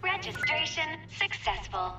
Registration successful.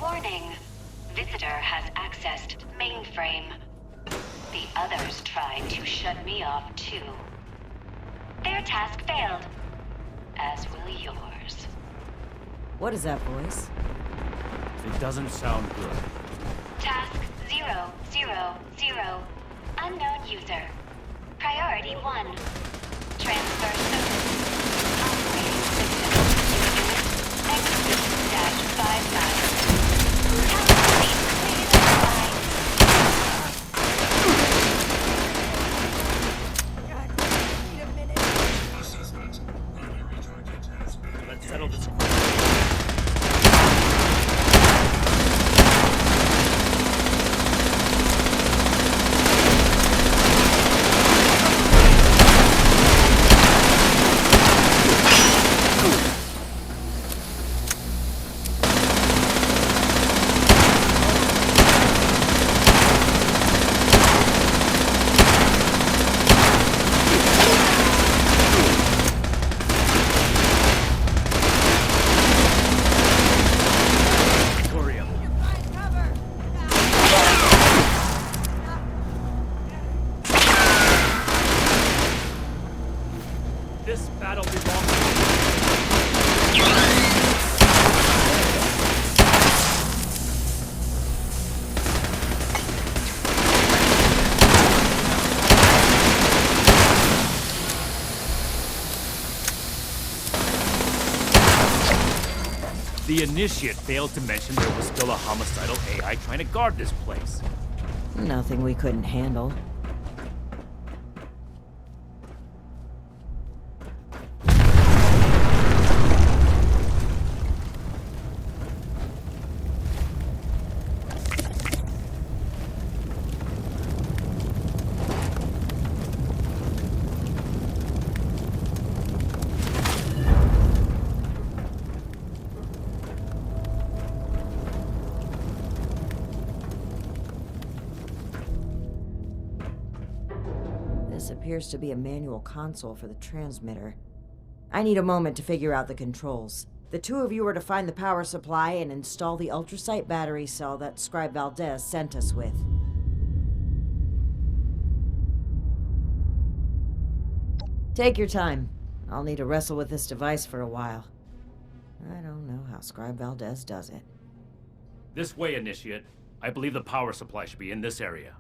Warning. Visitor has accessed mainframe. The others tried to shut me off too. Their task failed, as will yours. What is that voice? It doesn't sound good. Task 000. Unknown user. Priority 1. Transfer service. Operating system. Unit X-59. Let's settle this quick. The Initiate failed to mention there was still a homicidal AI trying to guard this place. Nothing we couldn't handle. This appears to be a manual console for the transmitter. I need a moment to figure out the controls. The two of you are to find the power supply and install the ultrasight battery cell that Scribe Valdez sent us with. Take your time. I'll need to wrestle with this device for a while. I don't know how Scribe Valdez does it. This way, Initiate. I believe the power supply should be in this area.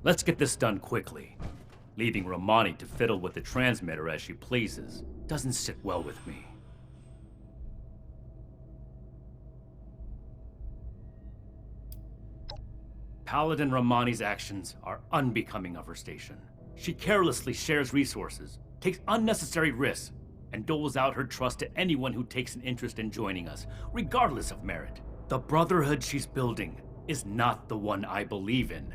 Let's get this done quickly. Leaving Romani to fiddle with the transmitter as she pleases doesn't sit well with me. Paladin Romani's actions are unbecoming of her station. She carelessly shares resources, takes unnecessary risks, and doles out her trust to anyone who takes an interest in joining us, regardless of merit. The brotherhood she's building is not the one I believe in.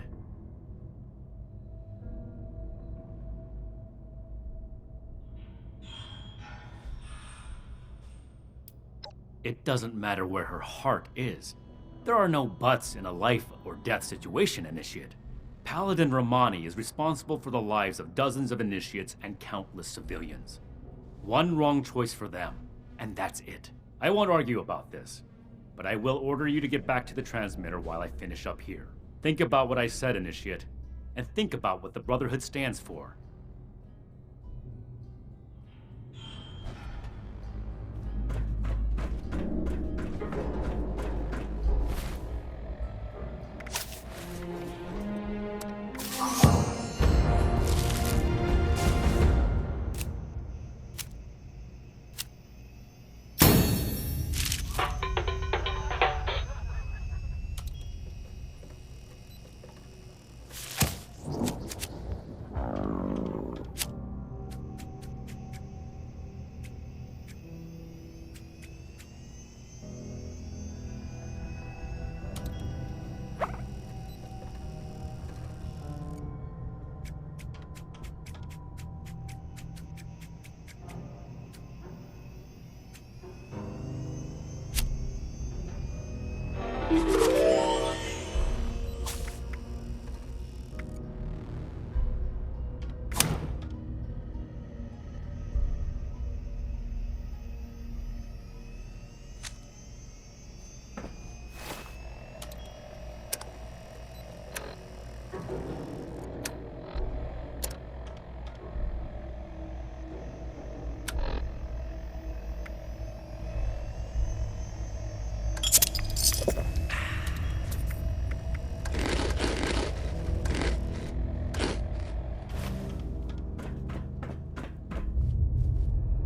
It doesn't matter where her heart is. There are no buts in a life or death situation, Initiate. Paladin Romani is responsible for the lives of dozens of Initiates and countless civilians. One wrong choice for them, and that's it. I won't argue about this, but I will order you to get back to the transmitter while I finish up here. Think about what I said, Initiate, and think about what the Brotherhood stands for.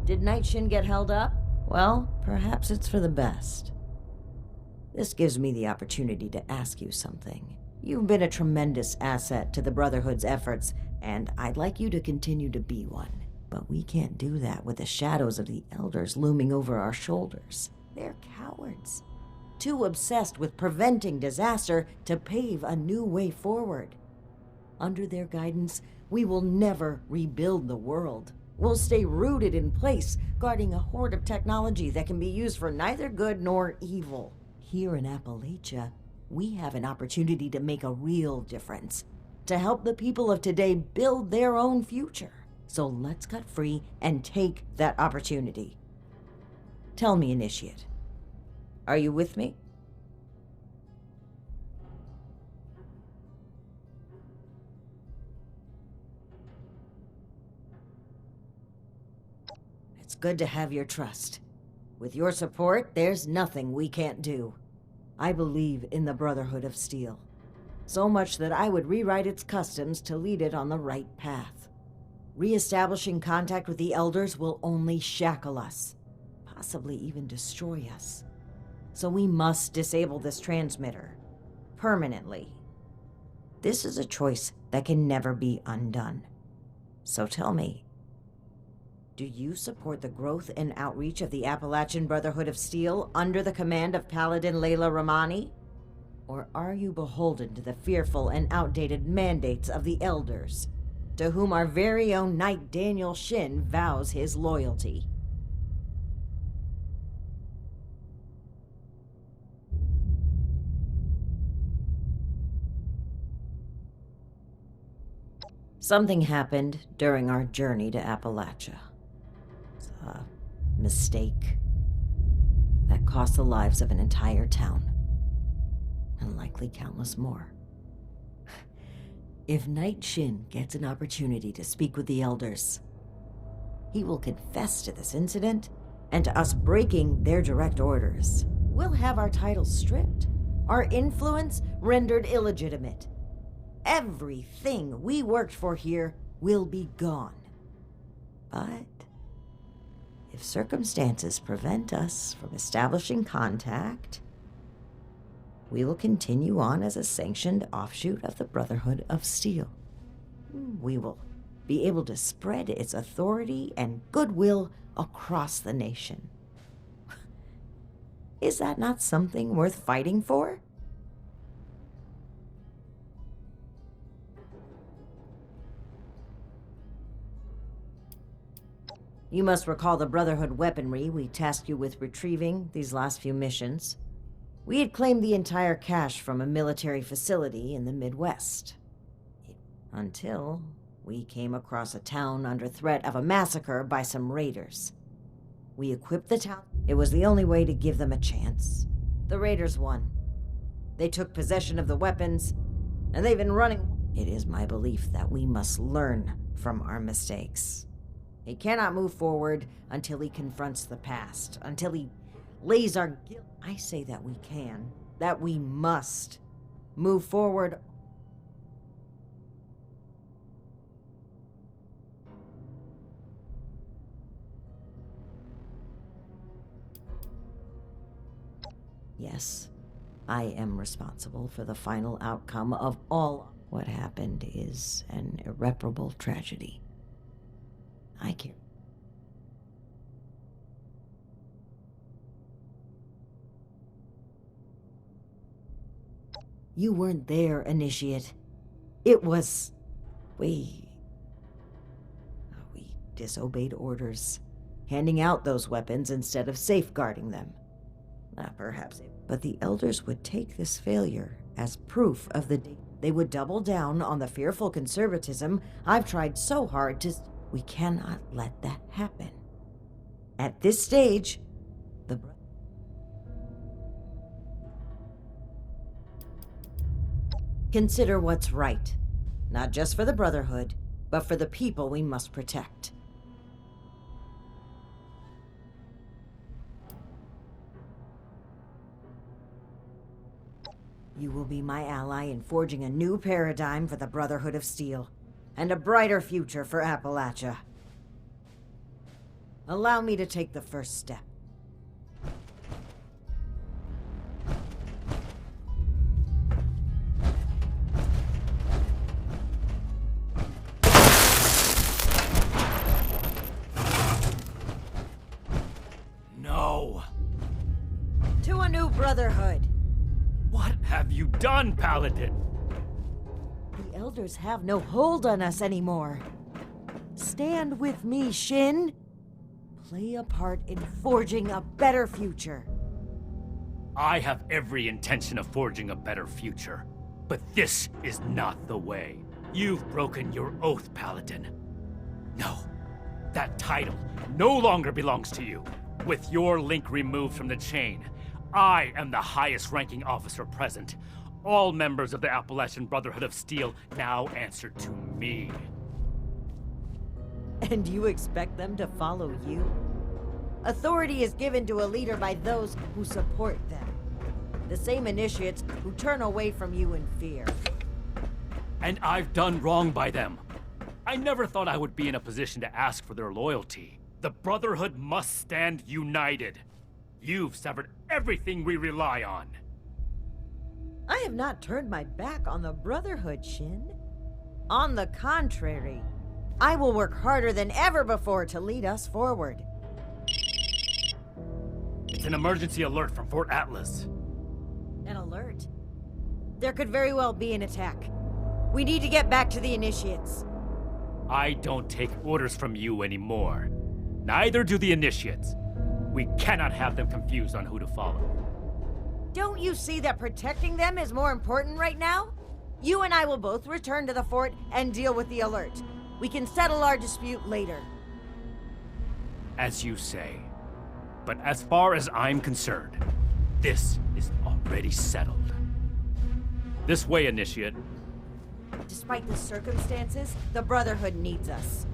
Did Night Shin get held up? Well, perhaps it's for the best. This gives me the opportunity to ask you something. You've been a tremendous asset to the Brotherhood's efforts, and I'd like you to continue to be one. But we can't do that with the shadows of the Elders looming over our shoulders. They're cowards, too obsessed with preventing disaster to pave a new way forward. Under their guidance, we will never rebuild the world. We'll stay rooted in place, guarding a hoard of technology that can be used for neither good nor evil. Here in Appalachia, we have an opportunity to make a real difference, to help the people of today build their own future. So let's cut free and take that opportunity. Tell me, Initiate, are you with me? It's good to have your trust. With your support, there's nothing we can't do. I believe in the Brotherhood of Steel. So much that I would rewrite its customs to lead it on the right path. Reestablishing contact with the Elders will only shackle us, possibly even destroy us. So we must disable this transmitter, permanently. This is a choice that can never be undone. So tell me, do you support the growth and outreach of the Appalachian Brotherhood of Steel under the command of Paladin Layla Romani? Or are you beholden to the fearful and outdated mandates of the Elders, to whom our very own Knight Daniel Shin vows his loyalty? Something happened during our journey to Appalachia. A mistake that cost the lives of an entire town, and likely countless more. If Knight Shin gets an opportunity to speak with the Elders, he will confess to this incident and to us breaking their direct orders. We'll have our titles stripped, our influence rendered illegitimate. Everything we worked for here will be gone. But if circumstances prevent us from establishing contact, we will continue on as a sanctioned offshoot of the Brotherhood of Steel. We will be able to spread its authority and goodwill across the nation. Is that not something worth fighting for? You must recall the Brotherhood weaponry we tasked you with retrieving these last few missions. We had claimed the entire cache from a military facility in the Midwest. Until we came across a town under threat of a massacre by some raiders. We equipped the town. It was the only way to give them a chance. The raiders won. They took possession of the weapons, and they've been running. It is my belief that we must learn from our mistakes. He cannot move forward until he confronts the past, until he lays our guilt. I say that we can, that we must move forward. Yes, I am responsible for the final outcome of all. What happened is an irreparable tragedy. I care. You weren't there, Initiate. It was... We disobeyed orders, handing out those weapons instead of safeguarding them. Perhaps. But the Elders would take this failure as proof of the... They would double down on the fearful conservatism I've tried so hard to... We cannot let that happen. At this stage, consider what's right. Not just for the Brotherhood, but for the people we must protect. You will be my ally in forging a new paradigm for the Brotherhood of Steel, and a brighter future for Appalachia. Allow me to take the first step. Brotherhood. What have you done, Paladin? The Elders have no hold on us anymore. Stand with me, Shin. Play a part in forging a better future. I have every intention of forging a better future. But this is not the way. You've broken your oath, Paladin. No, that title no longer belongs to you. With your link removed from the chain, I am the highest-ranking officer present. All members of the Appalachian Brotherhood of Steel now answer to me. And you expect them to follow you? Authority is given to a leader by those who support them. The same initiates who turn away from you in fear. And I've done wrong by them. I never thought I would be in a position to ask for their loyalty. The Brotherhood must stand united. You've severed everything we rely on. I have not turned my back on the Brotherhood, Shin. On the contrary, I will work harder than ever before to lead us forward. It's an emergency alert from Fort Atlas. An alert? There could very well be an attack. We need to get back to the Initiates. I don't take orders from you anymore. Neither do the Initiates. We cannot have them confused on who to follow. Don't you see that protecting them is more important right now? You and I will both return to the fort and deal with the alert. We can settle our dispute later. As you say. But as far as I'm concerned, this is already settled. This way, Initiate. Despite the circumstances, the Brotherhood needs us.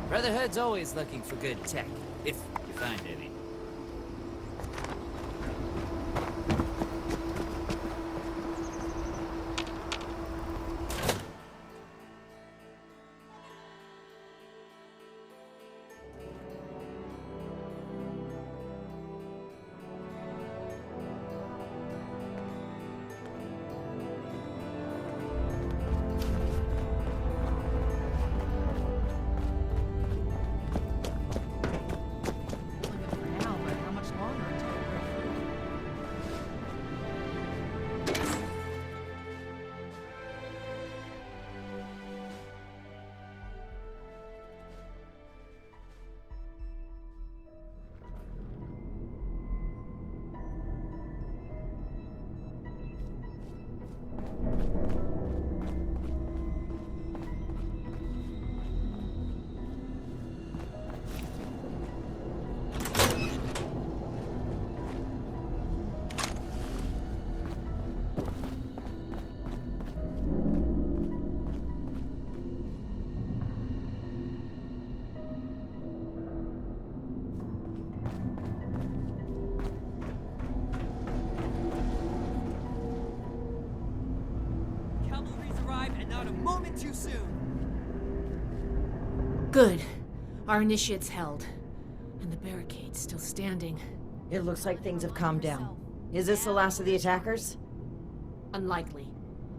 Brotherhood's always looking for good tech, if you find any. Not a moment too soon. Good. Our initiate's held. And the barricade's still standing. It looks like things have calmed down. Is this the last of the attackers? Unlikely.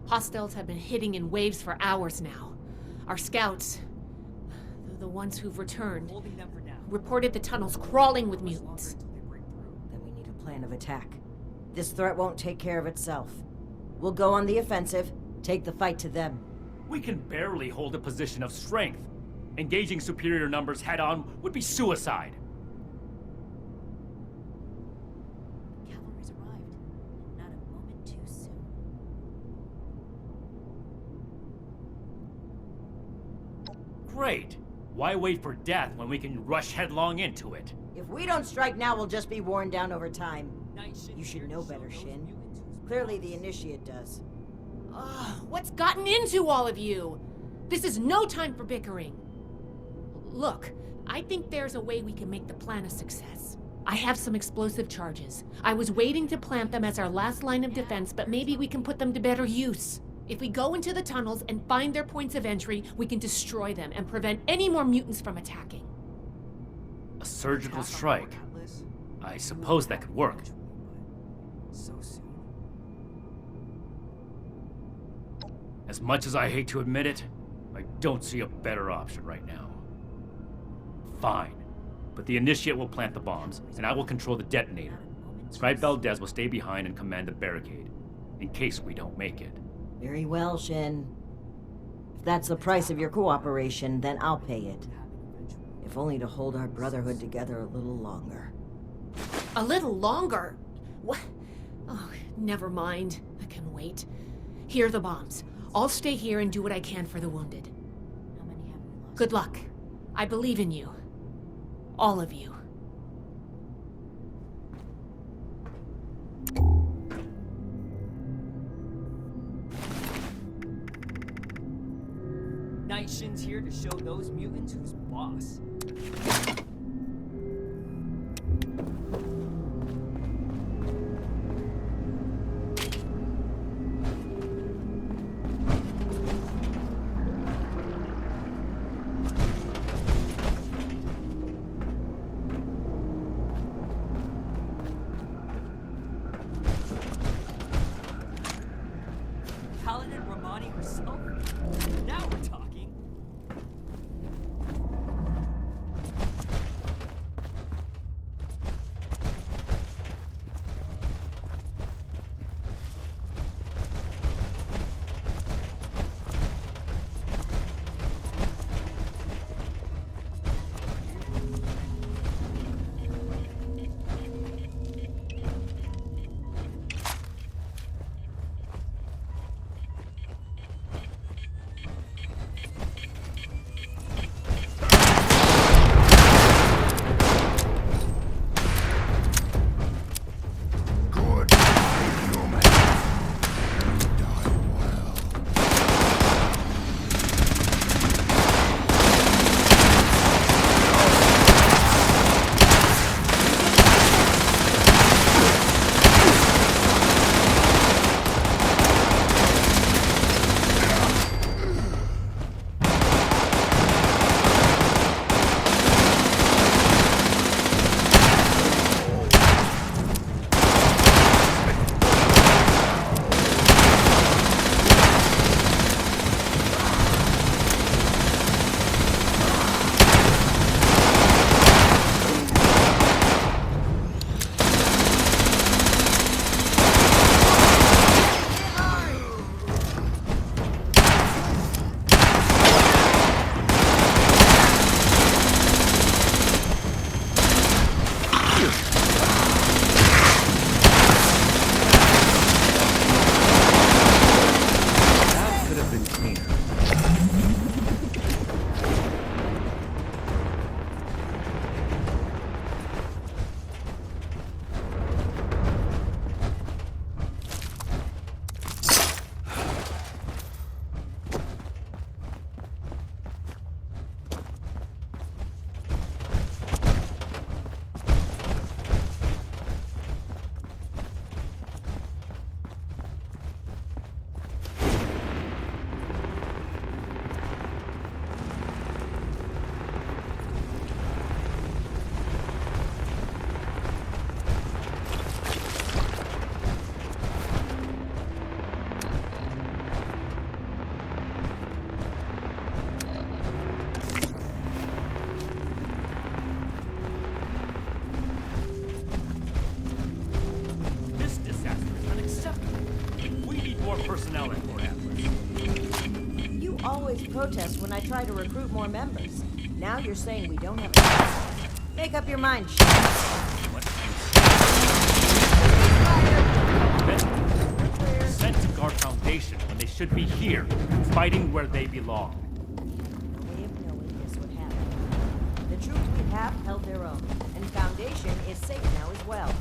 Hostiles have been hitting in waves for hours now. Our scouts, the ones who've returned, Holding them for now. reported the tunnels crawling with mutants. Then we need a plan of attack. This threat won't take care of itself. We'll go on the offensive, take the fight to them. We can barely hold a position of strength. Engaging superior numbers head-on would be suicide. Cavalry's arrived. Not a moment too soon. Great. Why wait for death when we can rush headlong into it? If we don't strike now, we'll just be worn down over time. Night shift You should here know to show better, those Shin. mutants whose Clearly powers the Initiate does. What's gotten into all of you? This is no time for bickering. Look, I think there's a way we can make the plan a success. I have some explosive charges. I was waiting to plant them as our last line of defense, but maybe we can put them to better use. If we go into the tunnels and find their points of entry, we can destroy them and prevent any more mutants from attacking. A surgical strike. I suppose that could work. So soon. As much as I hate to admit it, I don't see a better option right now. Fine. But the Initiate will plant the bombs, and I will control the detonator. Scribe Valdez will stay behind and command the barricade, in case we don't make it. Very well, Shin. If that's the price of your cooperation, then I'll pay it. If only to hold our brotherhood together a little longer. A little longer? What? Oh, never mind. I can wait. Here are the bombs. I'll stay here and do what I can for the wounded. Good luck. I believe in you. All of you. Night Shin's here to show those mutants who's boss. Paladin Romani herself? Now we're talking. personnel in Port Atlas. You always protest when I try to recruit more members. Now you're saying we don't have a... Make up your mind, Shane. Sent to guard Foundation when they should be here, fighting where they belong. No way of knowing this would happen. The troops we have held their own, and Foundation is safe now as well.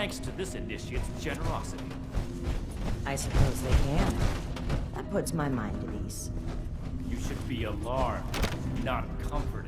thanks to this initiate's generosity. I suppose they can. That puts my mind at ease. You should be alarmed, not comforted.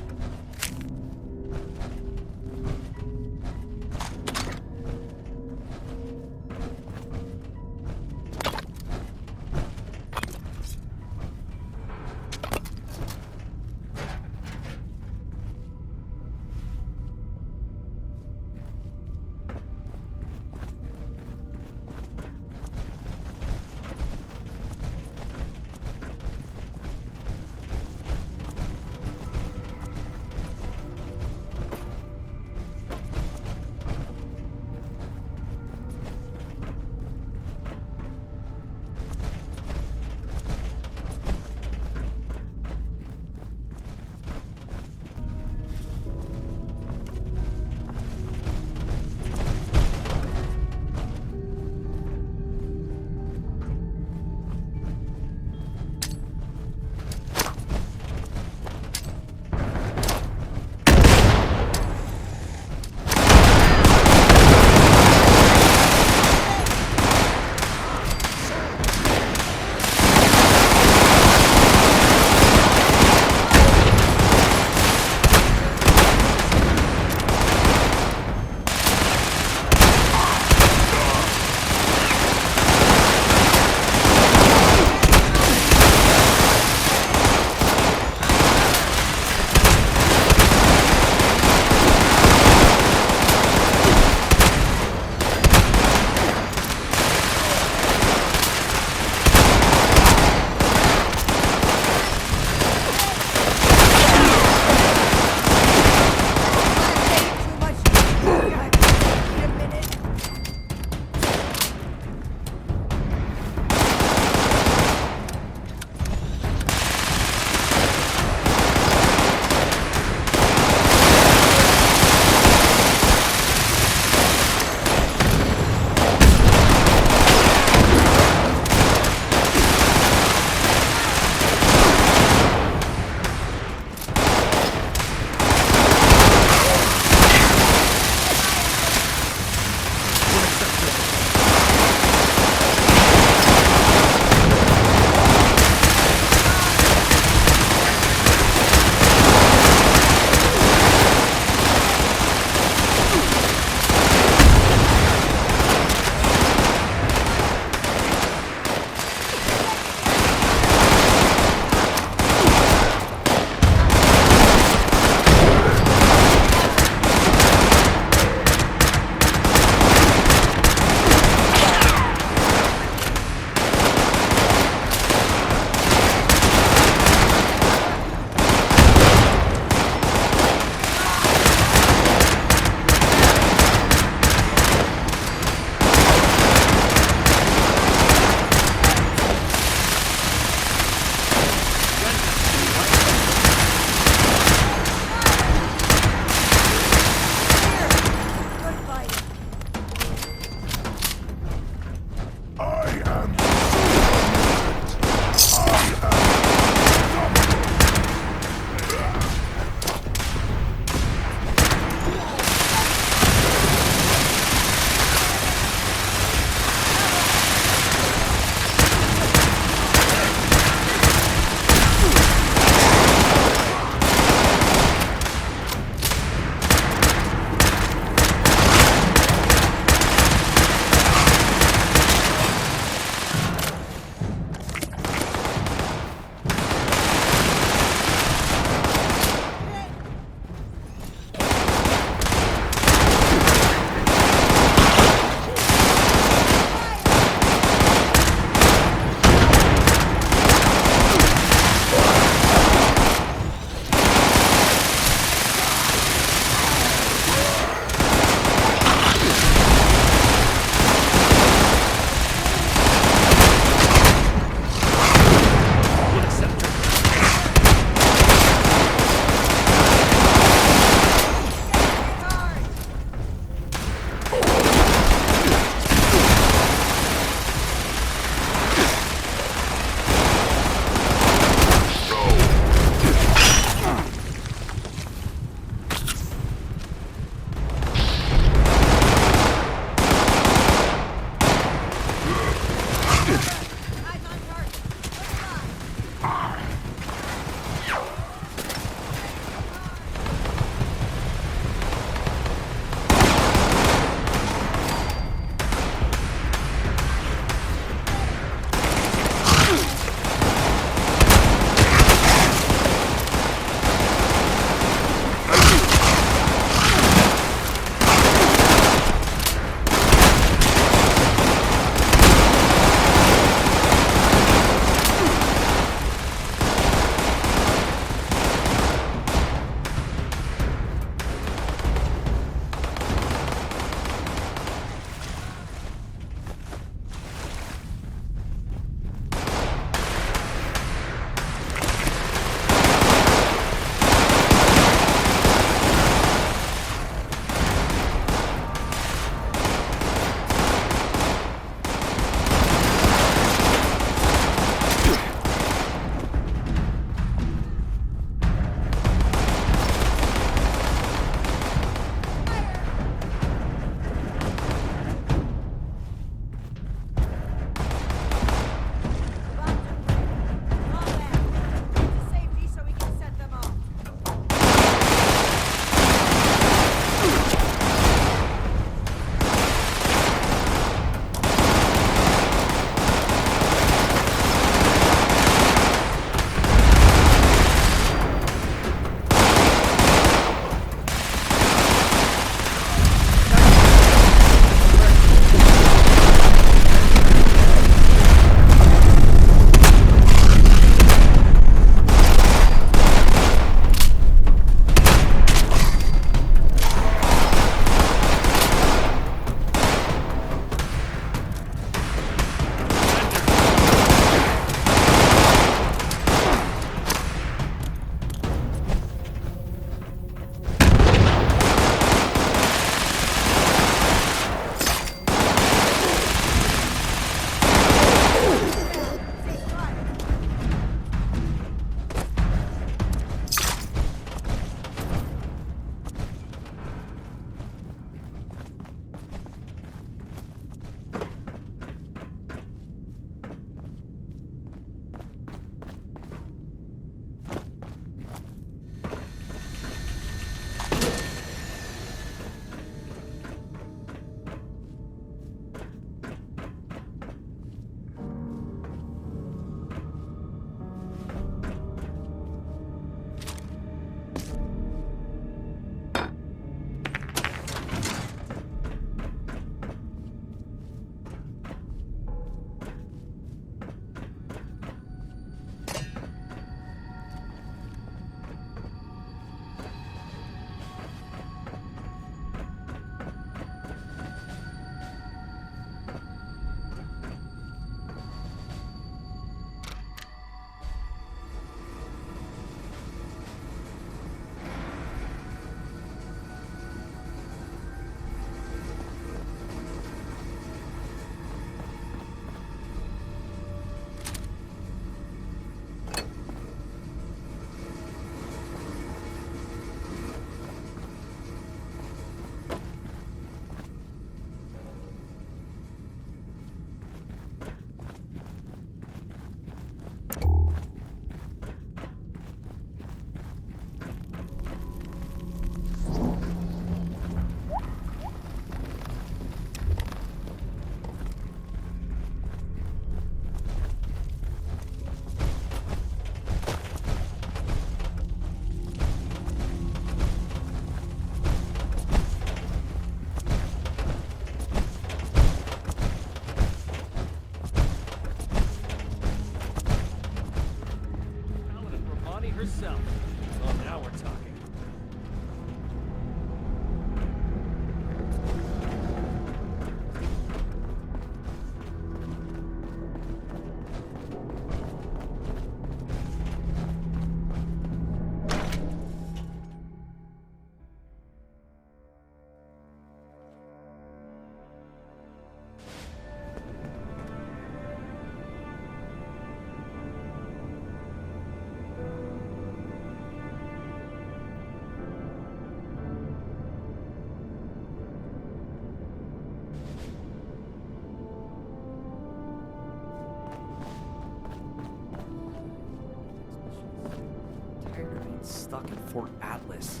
Fort Atlas.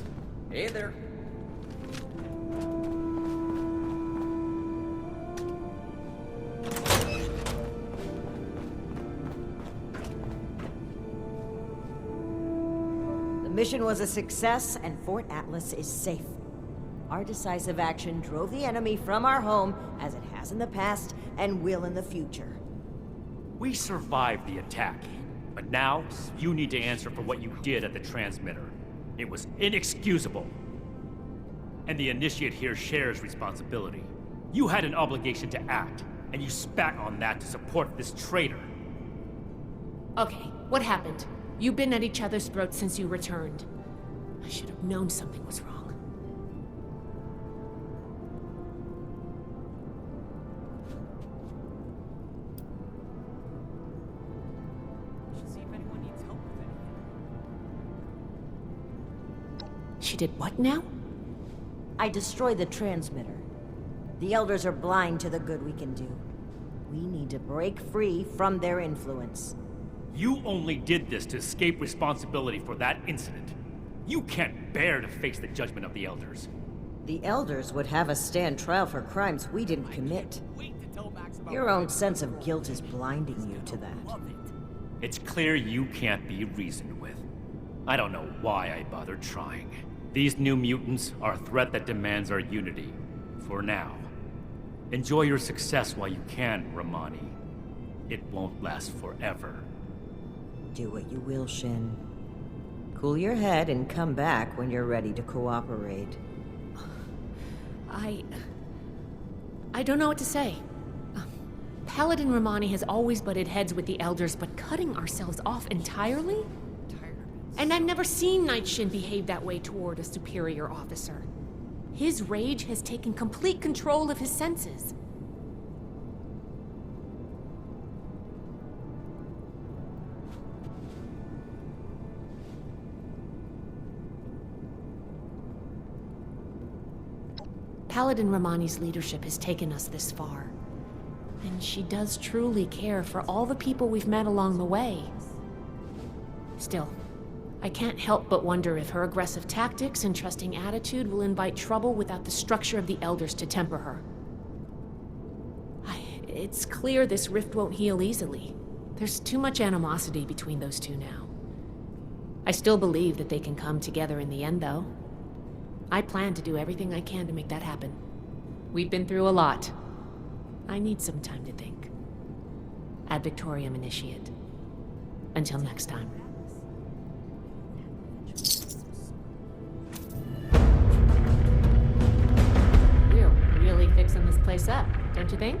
Hey there. The mission was a success, and Fort Atlas is safe. Our decisive action drove the enemy from our home, as it has in the past, and will in the future. We survived the attack, but now you need to answer for what you did at the transmitter. It was inexcusable. And the Initiate here shares responsibility. You had an obligation to act, and you spat on that to support this traitor. Okay, what happened? You've been at each other's throats since you returned. I should have known something was wrong. Should see if anyone needs help with it. She did what now? I destroyed the transmitter. The Elders are blind to the good we can do. We need to break free from their influence. You only did this to escape responsibility for that incident. You can't bear to face the judgment of the Elders. The Elders would have us stand trial for crimes we didn't commit. Wait to tell Max about Your own sense of guilt is blinding you to that. Love it. It's clear you can't be reasoned with. I don't know why I bothered trying. These new mutants are a threat that demands our unity. For now. Enjoy your success while you can, Romani. It won't last forever. Do what you will, Shin. Cool your head and come back when you're ready to cooperate. I don't know what to say. Paladin Romani has always butted heads with the Elders, but cutting ourselves off entirely? And I've never seen Night Shin behave that way toward a superior officer. His rage has taken complete control of his senses. Paladin Romani's leadership has taken us this far. And she does truly care for all the people we've met along the way. Still, I can't help but wonder if her aggressive tactics and trusting attitude will invite trouble without the structure of the Elders to temper her. It's clear this rift won't heal easily. There's too much animosity between those two now. I still believe that they can come together in the end, though. I plan to do everything I can to make that happen. We've been through a lot. I need some time to think. Ad Victoriam, Initiate. Until next time. We're really fixing this place up, don't you think?